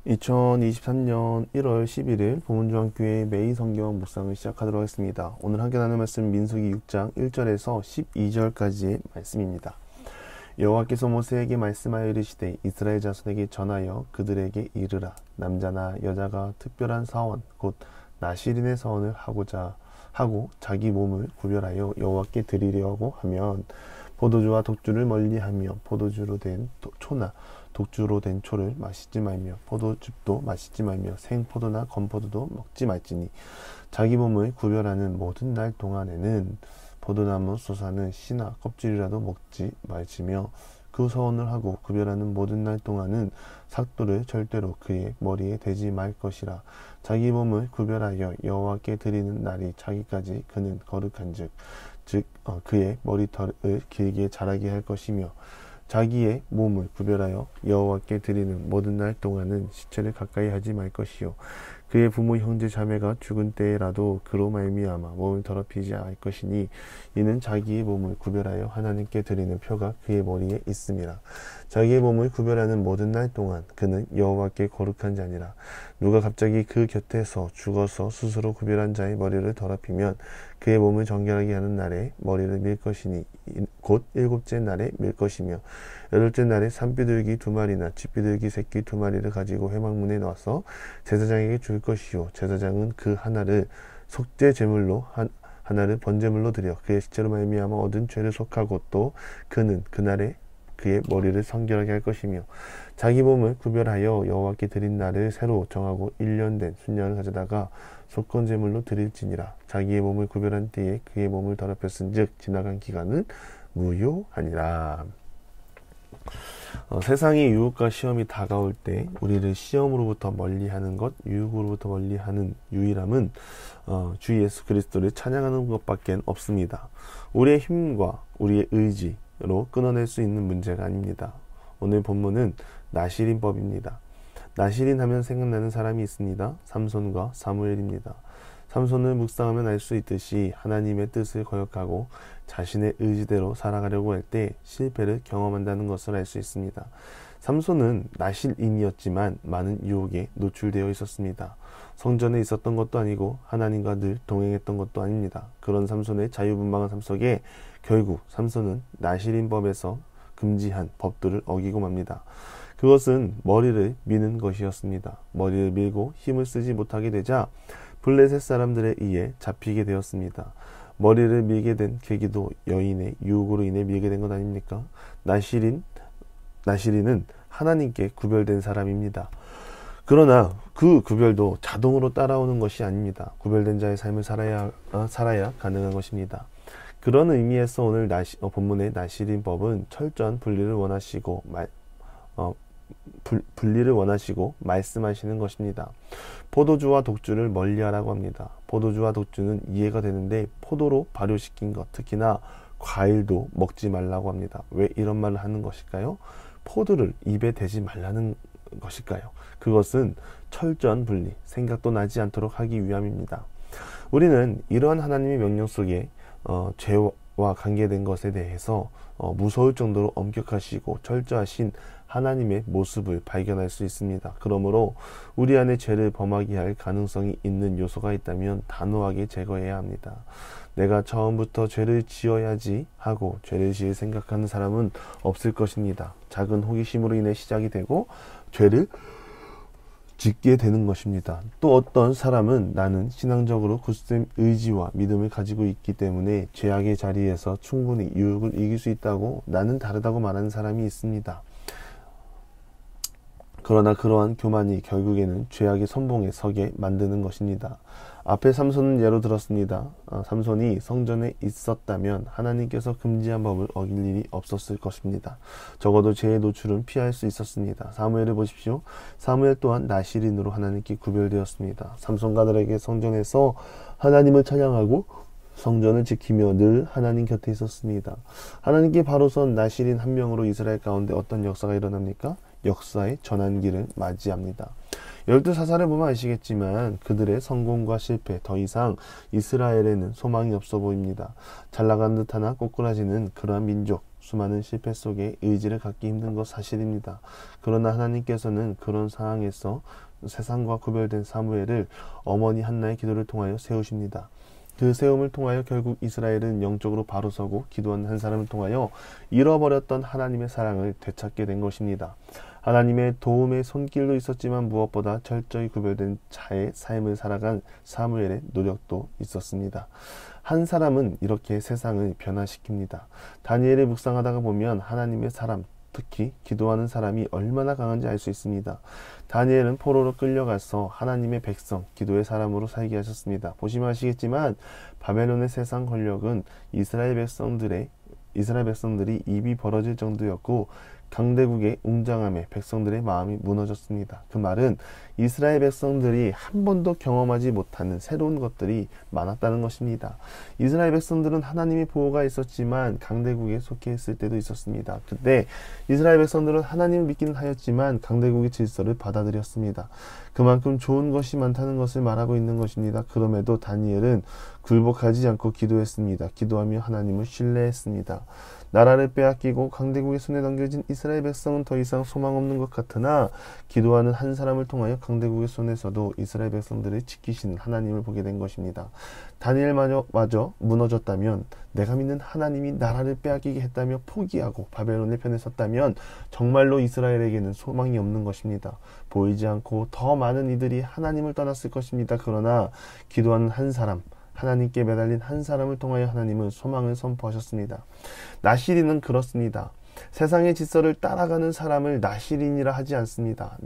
2023년 1월 11일 보문중앙교회 매일 성경 묵상을 시작하도록 하겠습니다. 오늘 함께 나눌 말씀 민수기 6장 1절에서 12절까지의 말씀입니다. 여호와께서 모세에게 말씀하여 이르시되 이스라엘 자손에게 전하여 그들에게 이르라. 남자나 여자가 특별한 사원 곧 나실인의 사원을 하고자 하고 자기 몸을 구별하여 여호와께 드리려고 하면 포도주와 독주를 멀리하며 포도주로 된 초나 독주로 된 초를 마시지 말며 포도즙도 마시지 말며 생포도나 건포도도 먹지 말지니 자기 몸을 구별하는 모든 날 동안에는 포도나무 솟아는 씨나 껍질이라도 먹지 말지며 그 서원을 하고 구별하는 모든 날 동안은 삭도를 절대로 그의 머리에 대지 말 것이라. 자기 몸을 구별하여 여호와께 드리는 날이 차기까지 그는 거룩한즉 그의 머리털을 길게 자라게 할 것이며 자기의 몸을 구별하여 여호와께 드리는 모든 날 동안은 시체를 가까이 하지 말 것이요 그의 부모 형제 자매가 죽은 때라도 그로 말미암아 몸을 더럽히지 않을 것이니 이는 자기의 몸을 구별하여 하나님께 드리는 표가 그의 머리에 있음이라. 자기의 몸을 구별하는 모든 날 동안 그는 여호와께 거룩한 자니라. 누가 갑자기 그 곁에서 죽어서 스스로 구별한 자의 머리를 더럽히면 그의 몸을 정결하게 하는 날에 머리를 밀 것이니 곧 일곱째 날에 밀 것이며 여덟째 날에 산비둘기 2마리나 쥐비둘기 새끼 2마리를 가지고 회막문에 넣어서 제사장에게 줄 것이요 제사장은 그 하나를 속죄 제물로 하나를 번제물로 드려 그의 시체로 말미암아 얻은 죄를 속하고 또 그는 그날에 그의 머리를 성결하게 할 것이며 자기 몸을 구별하여 여호와께 드린 날을 새로 정하고 1년 된 순양을 가져다가 속건 제물로 드릴지니라. 자기의 몸을 구별한 때에 그의 몸을 더럽혔은즉 지나간 기간은 무효하니라. 세상의 유혹과 시험이 다가올 때 우리를 시험으로부터 멀리하는 것, 유혹으로부터 멀리하는 유일함은 주 예수 그리스도를 찬양하는 것밖에 없습니다. 우리의 힘과 우리의 의지로 끊어낼 수 있는 문제가 아닙니다. 오늘 본문은 나실인법입니다. 나실인 하면 생각나는 사람이 있습니다. 삼손과 사무엘입니다. 삼손을 묵상하면 알 수 있듯이 하나님의 뜻을 거역하고 자신의 의지대로 살아가려고 할 때 실패를 경험한다는 것을 알 수 있습니다. 삼손은 나실인이었지만 많은 유혹에 노출되어 있었습니다. 성전에 있었던 것도 아니고 하나님과 늘 동행했던 것도 아닙니다. 그런 삼손의 자유분방한 삶 속에 결국 삼손은 나실인법에서 금지한 법들을 어기고 맙니다. 그것은 머리를 미는 것이었습니다. 머리를 밀고 힘을 쓰지 못하게 되자 블레셋 사람들에 의해 잡히게 되었습니다. 머리를 밀게 된 계기도 여인의 유혹으로 인해 밀게 된 것 아닙니까? 나실인은 하나님께 구별된 사람입니다. 그러나 그 구별도 자동으로 따라오는 것이 아닙니다. 구별된 자의 삶을 살아야 가능한 것입니다. 그런 의미에서 오늘 본문의 나실인법은 철저한 분리를 원하시고 말씀하시는 것입니다. 포도주와 독주를 멀리하라고 합니다. 포도주와 독주는 이해가 되는데 포도로 발효시킨 것, 특히나 과일도 먹지 말라고 합니다. 왜 이런 말을 하는 것일까요? 포도를 입에 대지 말라는 것일까요? 그것은 철저한 분리, 생각도 나지 않도록 하기 위함입니다. 우리는 이러한 하나님의 명령 속에 죄와 관계된 것에 대해서 무서울 정도로 엄격하시고 철저하신 하나님의 모습을 발견할 수 있습니다. 그러므로 우리 안에 죄를 범하게 할 가능성이 있는 요소가 있다면 단호하게 제거해야 합니다. 내가 처음부터 죄를 지어야지 하고 죄를 지을 생각하는 사람은 없을 것입니다. 작은 호기심으로 인해 시작이 되고 죄를 짓게 되는 것입니다. 또 어떤 사람은 나는 신앙적으로 굳센 의지와 믿음을 가지고 있기 때문에 죄악의 자리에서 충분히 유혹을 이길 수 있다고 나는 다르다고 말하는 사람이 있습니다. 그러나 그러한 교만이 결국에는 죄악의 선봉에 서게 만드는 것입니다. 앞에 삼손은 예로 들었습니다. 삼손이 성전에 있었다면 하나님께서 금지한 법을 어길 일이 없었을 것입니다. 적어도 죄의 노출은 피할 수 있었습니다. 사무엘을 보십시오. 사무엘 또한 나실인으로 하나님께 구별되었습니다. 삼손과 아들에게 성전에서 하나님을 찬양하고 성전을 지키며 늘 하나님 곁에 있었습니다. 하나님께 바로 선 나실인 한 명으로 이스라엘 가운데 어떤 역사가 일어납니까? 역사의 전환기를 맞이합니다. 12사사를 보면 아시겠지만 그들의 성공과 실패, 더 이상 이스라엘에는 소망이 없어 보입니다. 잘 나가는 듯 하나 꼬꾸라지는 그러한 민족, 수많은 실패 속에 의지를 갖기 힘든 것 사실입니다. 그러나 하나님께서는 그런 상황에서 세상과 구별된 사무엘을 어머니 한나의 기도를 통하여 세우십니다. 그 세움을 통하여 결국 이스라엘은 영적으로 바로 서고 기도하는 한 사람을 통하여 잃어버렸던 하나님의 사랑을 되찾게 된 것입니다. 하나님의 도움의 손길도 있었지만 무엇보다 철저히 구별된 자의 삶을 살아간 사무엘의 노력도 있었습니다. 한 사람은 이렇게 세상을 변화시킵니다. 다니엘을 묵상하다가 보면 하나님의 사람, 특히 기도하는 사람이 얼마나 강한지 알 수 있습니다. 다니엘은 포로로 끌려가서 하나님의 백성, 기도의 사람으로 살게 하셨습니다. 보시면 아시겠지만 바벨론의 세상 권력은 이스라엘 백성들이 입이 벌어질 정도였고 강대국의 웅장함에 백성들의 마음이 무너졌습니다. 그 말은 이스라엘 백성들이 한 번도 경험하지 못하는 새로운 것들이 많았다는 것입니다. 이스라엘 백성들은 하나님의 보호가 있었지만 강대국에 속해 있을 때도 있었습니다. 그때 이스라엘 백성들은 하나님을 믿기는 하였지만 강대국의 질서를 받아들였습니다. 그만큼 좋은 것이 많다는 것을 말하고 있는 것입니다. 그럼에도 다니엘은 굴복하지 않고 기도했습니다. 기도하며 하나님을 신뢰했습니다. 나라를 빼앗기고 강대국의 손에 넘겨진 이스라엘 백성은 더 이상 소망 없는 것 같으나 기도하는 한 사람을 통하여 강대국의 손에서도 이스라엘 백성들을 지키시는 하나님을 보게 된 것입니다. 다니엘마저 무너졌다면, 내가 믿는 하나님이 나라를 빼앗기게 했다며 포기하고 바벨론의 편에 섰다면 정말로 이스라엘에게는 소망이 없는 것입니다. 보이지 않고 더 많은 이들이 하나님을 떠났을 것입니다. 그러나 기도하는 한 사람, 하나님께 매달린 한 사람을 통하여 하나님은 소망을 선포하셨습니다. 나시린은 그렇습니다. 세상의 질서를 따라가는 사람을 나시린이라 하지 않습니다.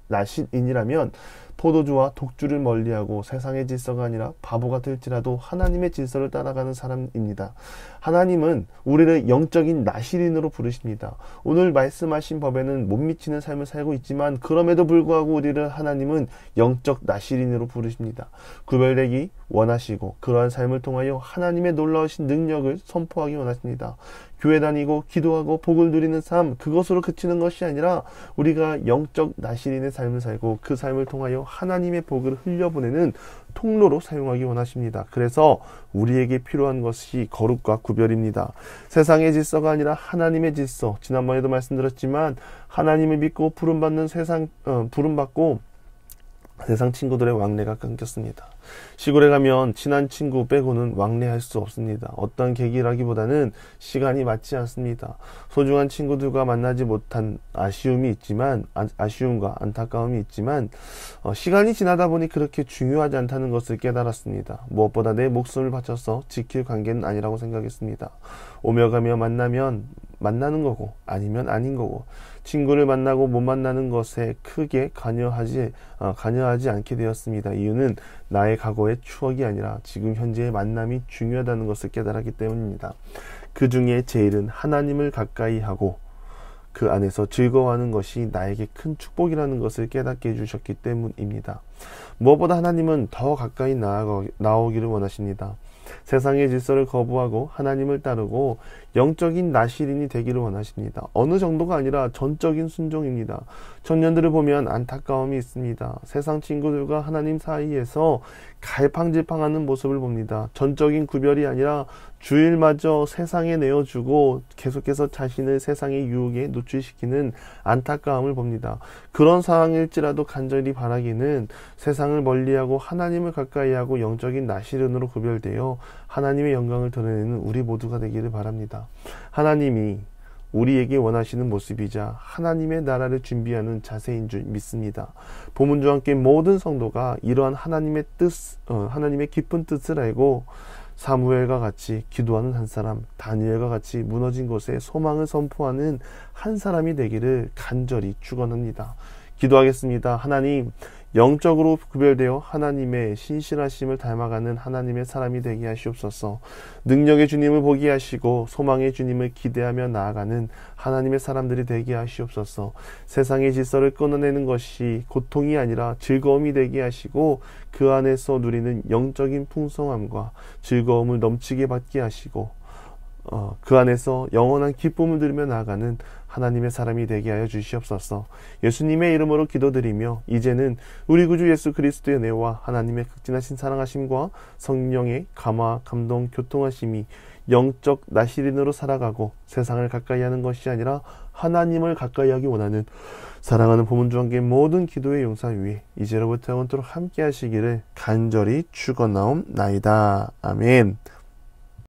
나시린이라면 포도주와 독주를 멀리하고 세상의 질서가 아니라 바보가 될지라도 하나님의 질서를 따라가는 사람입니다. 하나님은 우리를 영적인 나시린으로 부르십니다. 오늘 말씀하신 법에는 못 미치는 삶을 살고 있지만 그럼에도 불구하고 우리를 하나님은 영적 나시린으로 부르십니다. 구별되기 원하시고 그러한 삶을 통하여 하나님의 놀라우신 능력을 선포하기 원하십니다. 교회 다니고 기도하고 복을 누리는 삶, 그것으로 그치는 것이 아니라 우리가 영적 나시린의 삶을 살고 그 삶을 통하여 하나님의 복을 흘려보내는 통로로 사용하기 원하십니다. 그래서 우리에게 필요한 것이 거룩과 구별입니다. 세상의 질서가 아니라 하나님의 질서. 지난번에도 말씀드렸지만 하나님을 믿고 부름받는 부름받고 세상 친구들의 왕래가 끊겼습니다. 시골에 가면 친한 친구 빼고는 왕래할 수 없습니다. 어떤 계기라기보다는 시간이 맞지 않습니다. 소중한 친구들과 만나지 못한 아쉬움과 안타까움이 있지만 시간이 지나다 보니 그렇게 중요하지 않다는 것을 깨달았습니다. 무엇보다 내 목숨을 바쳐서 지킬 관계는 아니라고 생각했습니다. 오며 가며 만나면 만나는 거고 아니면 아닌 거고, 친구를 만나고 못 만나는 것에 크게 관여하지 않게 되었습니다. 이유는 나의 과거의 추억이 아니라 지금 현재의 만남이 중요하다는 것을 깨달았기 때문입니다. 그 중에 제일은 하나님을 가까이 하고 그 안에서 즐거워하는 것이 나에게 큰 축복이라는 것을 깨닫게 해주셨기 때문입니다. 무엇보다 하나님은 더 가까이 나오기를 원하십니다. 세상의 질서를 거부하고 하나님을 따르고 영적인 나시린이 되기를 원하십니다. 어느 정도가 아니라 전적인 순종입니다. 청년들을 보면 안타까움이 있습니다. 세상 친구들과 하나님 사이에서 갈팡질팡하는 모습을 봅니다. 전적인 구별이 아니라 주일마저 세상에 내어주고 계속해서 자신을 세상의 유혹에 노출시키는 안타까움을 봅니다. 그런 상황일지라도 간절히 바라기는 세상을 멀리하고 하나님을 가까이하고 영적인 나시른으로 구별되어 하나님의 영광을 드러내는 우리 모두가 되기를 바랍니다. 하나님이 우리에게 원하시는 모습이자 하나님의 나라를 준비하는 자세인 줄 믿습니다. 본문과 함께 모든 성도가 이러한 하나님의 깊은 뜻을 알고 사무엘과 같이 기도하는 한 사람, 다니엘과 같이 무너진 곳에 소망을 선포하는 한 사람이 되기를 간절히 축원합니다. 기도하겠습니다. 하나님, 영적으로 구별되어 하나님의 신실하심을 닮아가는 하나님의 사람이 되게 하시옵소서. 능력의 주님을 보게 하시고 소망의 주님을 기대하며 나아가는 하나님의 사람들이 되게 하시옵소서. 세상의 질서를 끊어내는 것이 고통이 아니라 즐거움이 되게 하시고 그 안에서 누리는 영적인 풍성함과 즐거움을 넘치게 받게 하시고 그 안에서 영원한 기쁨을 누리며 나아가는 하나님의 사람이 되게 하여 주시옵소서. 예수님의 이름으로 기도드리며 이제는 우리 구주 예수 그리스도의 은혜와 하나님의 극진하신 사랑하심과 성령의 감화, 감동, 교통하심이 영적 나시린으로 살아가고 세상을 가까이 하는 것이 아니라 하나님을 가까이 하기 원하는 사랑하는 보문중앙교회 모든 기도의 용사 위에 이제로부터 영원토록 함께 하시기를 간절히 축원하옵나이다. 아멘.